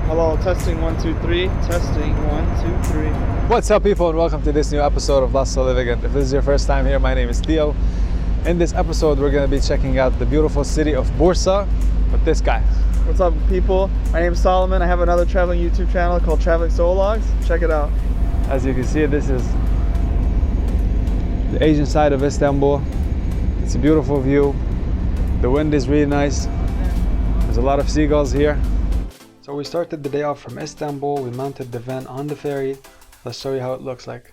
Hello, testing 1 2 3. Testing 1 2 3. What's up, people, and welcome to this new episode of Lost So Live Again. If this is your first time here, my name is Theo. In this episode, we're going to be checking out the beautiful city of Bursa with this guy. What's up, people? My name is Solomon. I have another traveling YouTube channel called Traveling Solo Logs. Check it out. As you can see, this is the Asian side of Istanbul. It's a beautiful view. The wind is really nice. There's a lot of seagulls here. So we started the day off from Istanbul. We mounted the van on the ferry. Let's show you how it looks like.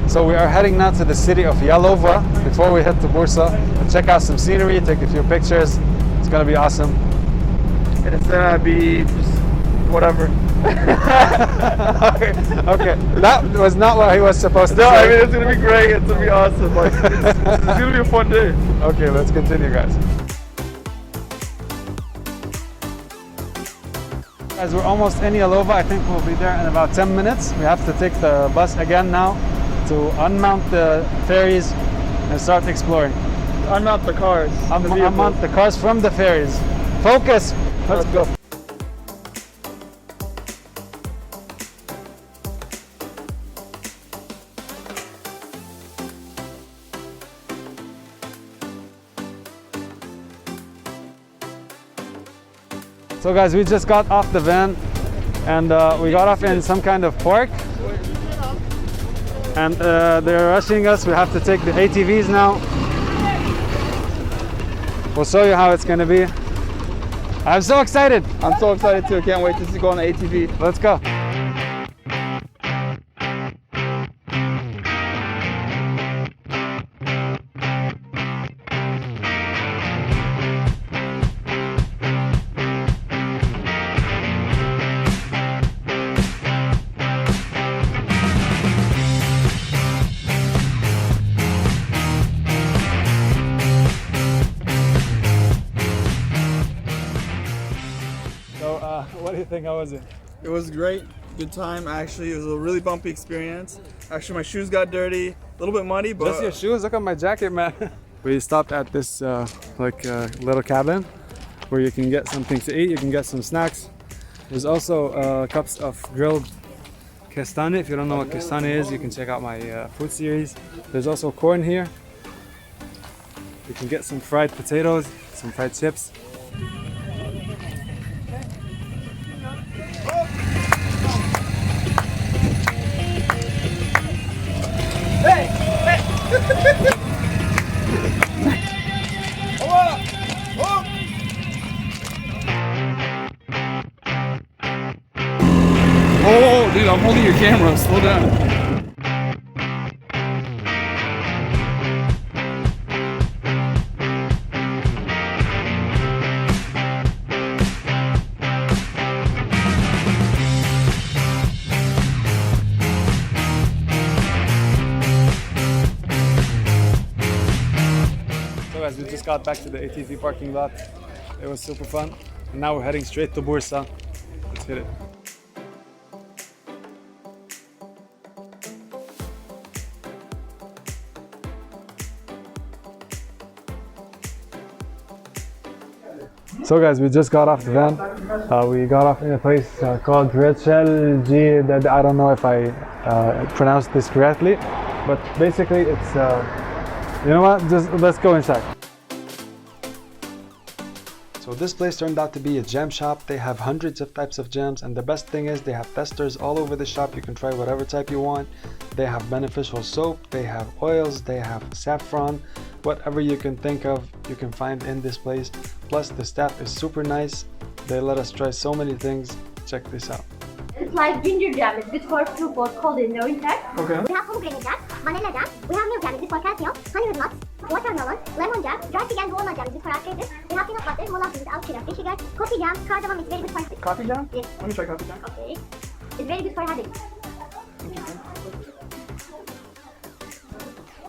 So we are heading now to the city of Yalova before we head to Bursa and check out some scenery, take a few pictures. It's gonna be awesome. And it's gonna be just whatever. okay, that was not what he was supposed to say. No, I mean, it's gonna be great. It's gonna be awesome. Like, it's gonna be a fun day. Okay, let's continue, guys. Guys, we're almost in Yalova. I think we'll be there in about 10 minutes. We have to take the bus again now to unmount the ferries and start exploring. Unmount the cars. Unmount the cars from the ferries. Focus! Let's go. So guys, we just got off the van and we got off in some kind of park. And they're rushing us. We have to take the ATVs now. We'll show you how it's going to be. I'm so excited. I'm so excited too. Can't wait to go on the ATV. Let's go. What do you think? How was it? It was great. Good time. Actually, it was a really bumpy experience. Actually, my shoes got dirty. A little bit muddy, but... Just your shoes? Look at my jacket, man. We stopped at this little cabin where you can get something to eat. You can get some snacks. There's also cups of grilled kestane. If you don't know what kestane is, you can check out my food series. There's also corn here. You can get some fried potatoes, some fried chips. Oh, dude, I'm holding your camera. Slow down. So guys, we just got back to the ATV parking lot. It was super fun. And now we're heading straight to Bursa. Let's hit it. So guys, we just got off the van. We got off in a place called Reçelci. I don't know if I pronounced this correctly, but basically it's, you know what, just let's go inside. So this place turned out to be a jam shop. They have hundreds of types of jams, and the best thing is they have testers all over the shop. You can try whatever type you want. They have beneficial soap, they have oils, they have saffron. Whatever you can think of, you can find in this place. Plus the staff is super nice. They let us try so many things. Check this out. It's like ginger jam. It's good for soup or cold in the winter. Okay. We have pomegranate jam, vanilla jam. We have milk jam. This is for calcium. Honey with nuts, watermelon, lemon jam, dry fig and walnut jam. This is for arthritis. We have peanut butter, molasses without sugar, coffee jam, cardamom is very good for... Coffee jam? Yes. Let me try coffee jam. Okay. It's very good for headache.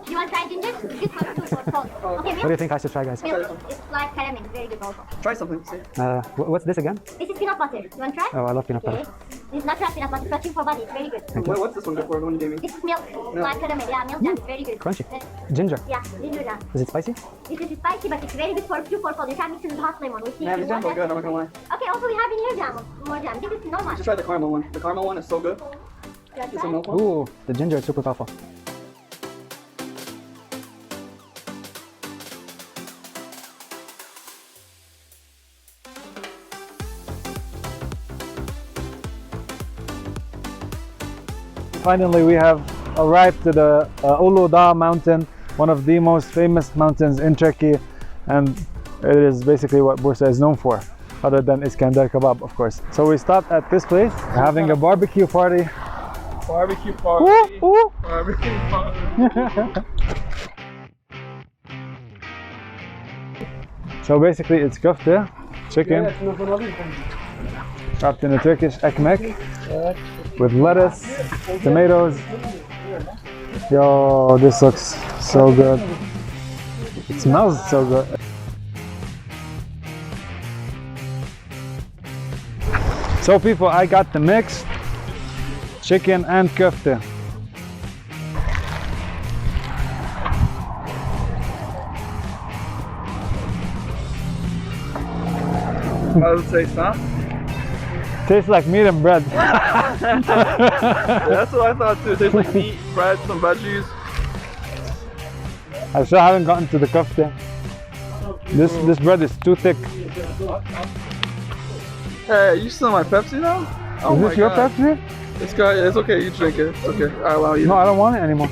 You want to try ginger? It's good for soup or cold. Okay, What do you think I should try, guys? milk. It's like caramel. It's very good also. Try something. See. What's this again? This is peanut butter. You want to try? Oh, I love peanut butter. Okay. This is natural syrup, but protein for body. It's very good. What's this one good for? The one you gave me? This is milk, white caramel. Yeah, milk jam. It's very good. Crunchy. Uh, Ginger. yeah, ginger jam. Is it spicy? This is spicy, but it's very good for soup or cold. You can mix it with hot lemon. We'll see Yeah, if these you jams want look good, that. I'm not gonna lie. Okay, also we have in here jam. More jam. This is normal. Just try the caramel one. The caramel one is so good. Just Get some try. milk one. Ooh, the ginger is super powerful. Finally, we have arrived to the Uludağ Mountain, one of the most famous mountains in Turkey, and it is basically what Bursa is known for, other than Iskender kebab, of course. So we stopped at this place, having a barbecue party. Barbecue party. Ooh, ooh. Barbecue party. So basically, it's köfte, chicken, wrapped in a Turkish ekmek, with lettuce, tomatoes. Yo, this looks so good. It smells so good. So people, I got the mix, chicken and köfte. How does it taste, huh? Tastes like meat and bread. Yeah, that's what I thought too. It tastes like meat, bread, some veggies. I still haven't gotten to the köfte. This bread is too thick. Hey, you still my Pepsi now? Oh Is my this your God. Pepsi? This guy, it's okay, you drink it. It's okay, I allow you. No, I don't want it anymore.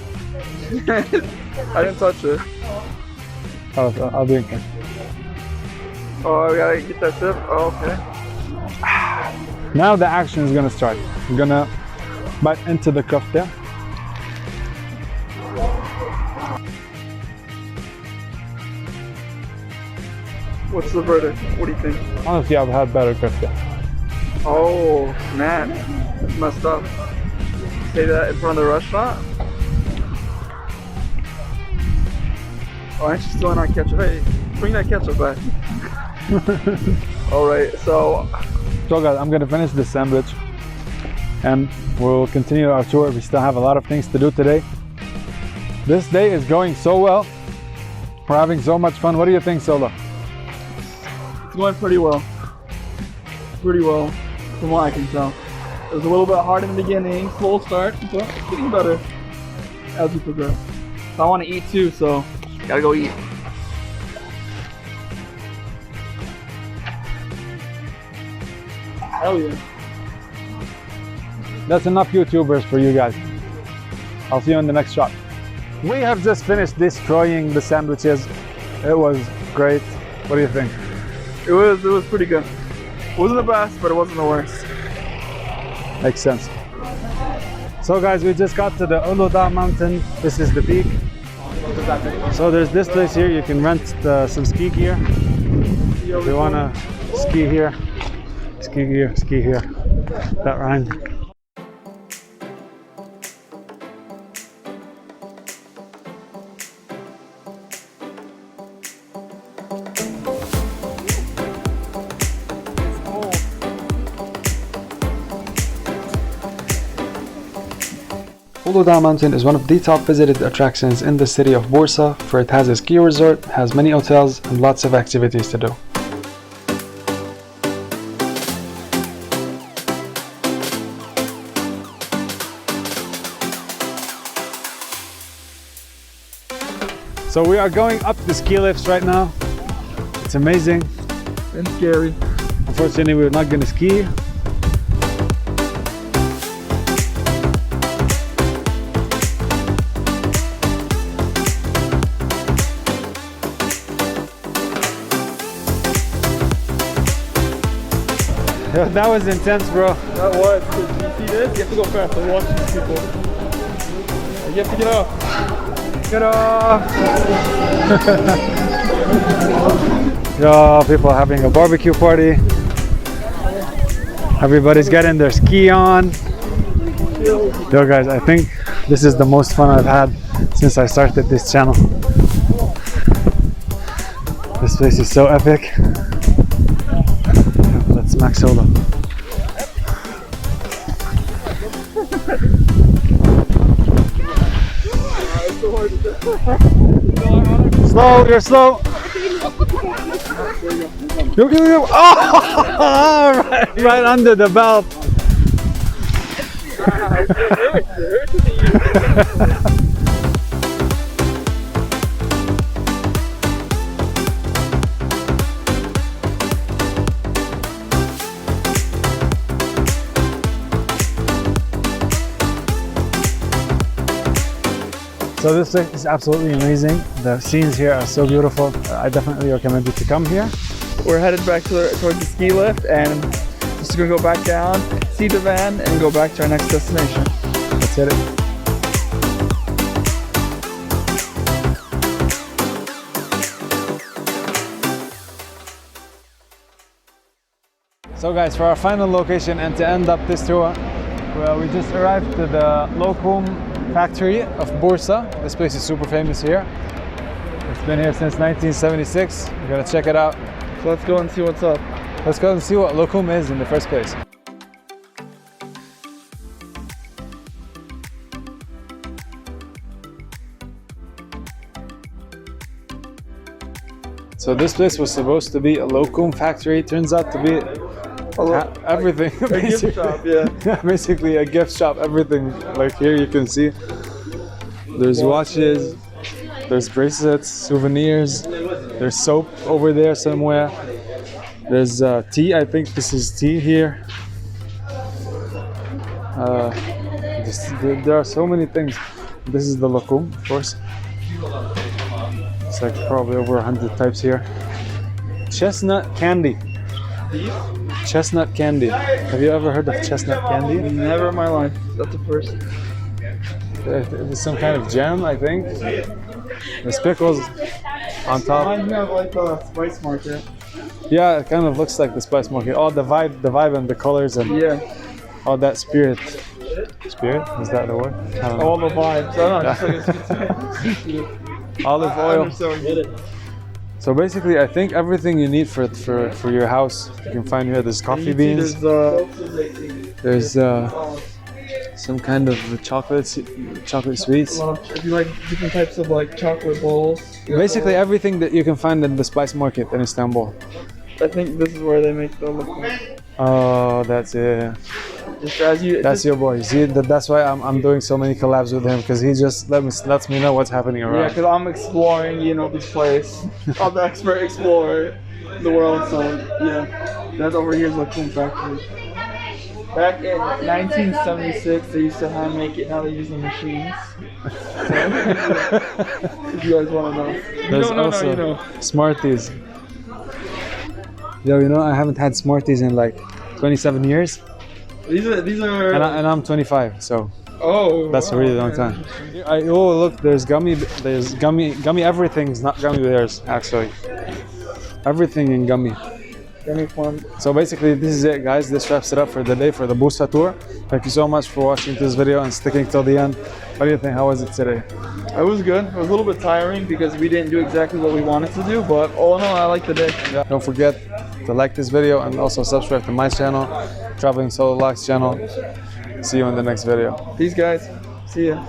I didn't touch it. Oh, I'll drink it. Oh, I gotta get that sip. Oh, okay. Now the action is gonna start. We're gonna bite into the köfte. What's the verdict? What do you think? Honestly, I've had better köfte. Oh, man. That's messed up. Say that in front of the restaurant? Oh, aren't you still in our ketchup? Hey, bring that ketchup back. Alright, so So guys, I'm gonna finish this sandwich and we'll continue our tour. We still have a lot of things to do today. This day is going so well. We're having so much fun. What do you think, Solo? it's going pretty well. Pretty well, from what I can tell. It was a little bit hard in the beginning, slow start, but it's getting better as we progress. So I want to eat too, so gotta go eat. Hell yeah. That's enough YouTubers for you guys. I'll see you in the next shot. We have just finished destroying the sandwiches. It was great. What do you think? It was pretty good. It wasn't the best, but it wasn't the worst. Makes sense. So guys, we just got to the Uludağ Mountain. This is the peak. So there's this place here. You can rent some ski gear. If you wanna ski here, ski here. That rhymes. Uludağ Mountain is one of the top visited attractions in the city of Bursa, for it has a ski resort, has many hotels and lots of activities to do. So we are going up the ski lifts right now. It's amazing. And scary. Unfortunately, we're not going to ski. That was intense, bro. That was. You see this? You have to go fast. Watch these people. You have to get off. Get off! Yo, people are having a barbecue party. Everybody's getting their ski on. Yo guys, I think this is the most fun I've had since I started this channel. This place is so epic. Let's max solo. Slow, you're slow. Yo. Oh, right under the belt. So this place is absolutely amazing. The scenes here are so beautiful. I definitely recommend you to come here. We're headed back towards the ski lift and just gonna go back down, see the van, and go back to our next destination. Let's hit it. So guys, for our final location and to end up this tour, well, we just arrived to the Lokum factory of Bursa. This place is super famous here. It's been here since 1976. We're gonna check it out. So let's go and see what's up. Let's go and see what Lokum is in the first place. So this place was supposed to be a Lokum factory. Turns out to be everything. A gift shop, yeah. Basically a gift shop, everything. Like here you can see there's watches, there's bracelets, souvenirs, there's soap over there somewhere. There's tea, I think this is tea here. There are so many things. This is the Lokum, of course. It's like probably over 100 types here. Chestnut candy. Chestnut candy. Have you ever heard of chestnut candy? Never in my life. That's the first. It's some kind of jam, I think. There's pickles on top. Reminds me of like the spice market. Yeah, it kind of looks like the spice market. Oh, the vibe and the colors and Yeah. all that spirit. Spirit? Is that the word? I don't know. All the vibes. I don't know. Just like Olive oil. So basically, I think everything you need for your house you can find here. There's coffee beans. There's some kind of chocolate sweets. If you like different types of like chocolate bowls. Basically everything that you can find in the spice market in Istanbul. I think this is where they make the Lokum. Oh, that's it. Just as you. That's your boy. See, that's why I'm doing so many collabs with him, because he just lets me know what's happening around. Yeah, because I'm exploring, this place. I'm the expert explorer in the world, so yeah. That's over here's Lokum factory. Back in 1976, they used to hand make it. Now they use the machines. So, if you guys want to know. There's also Smarties. Yo, I haven't had Smarties in like 27 years. These are. And I'm 25, so. Oh. That's a really long time. Oh look, there's gummy everything's not gummy bears actually. Everything in gummy. Gummy form. So basically this is it guys, this wraps it up for the day for the Bursa tour. Thank you so much for watching this video and sticking till the end. What do you think? How was it today? It was good. It was a little bit tiring because we didn't do exactly what we wanted to do, but all in all I liked the day. Yeah. Don't forget to like this video and also subscribe to my channel, Traveling Solo Vlogs channel. See you in the next video. Peace guys. See ya.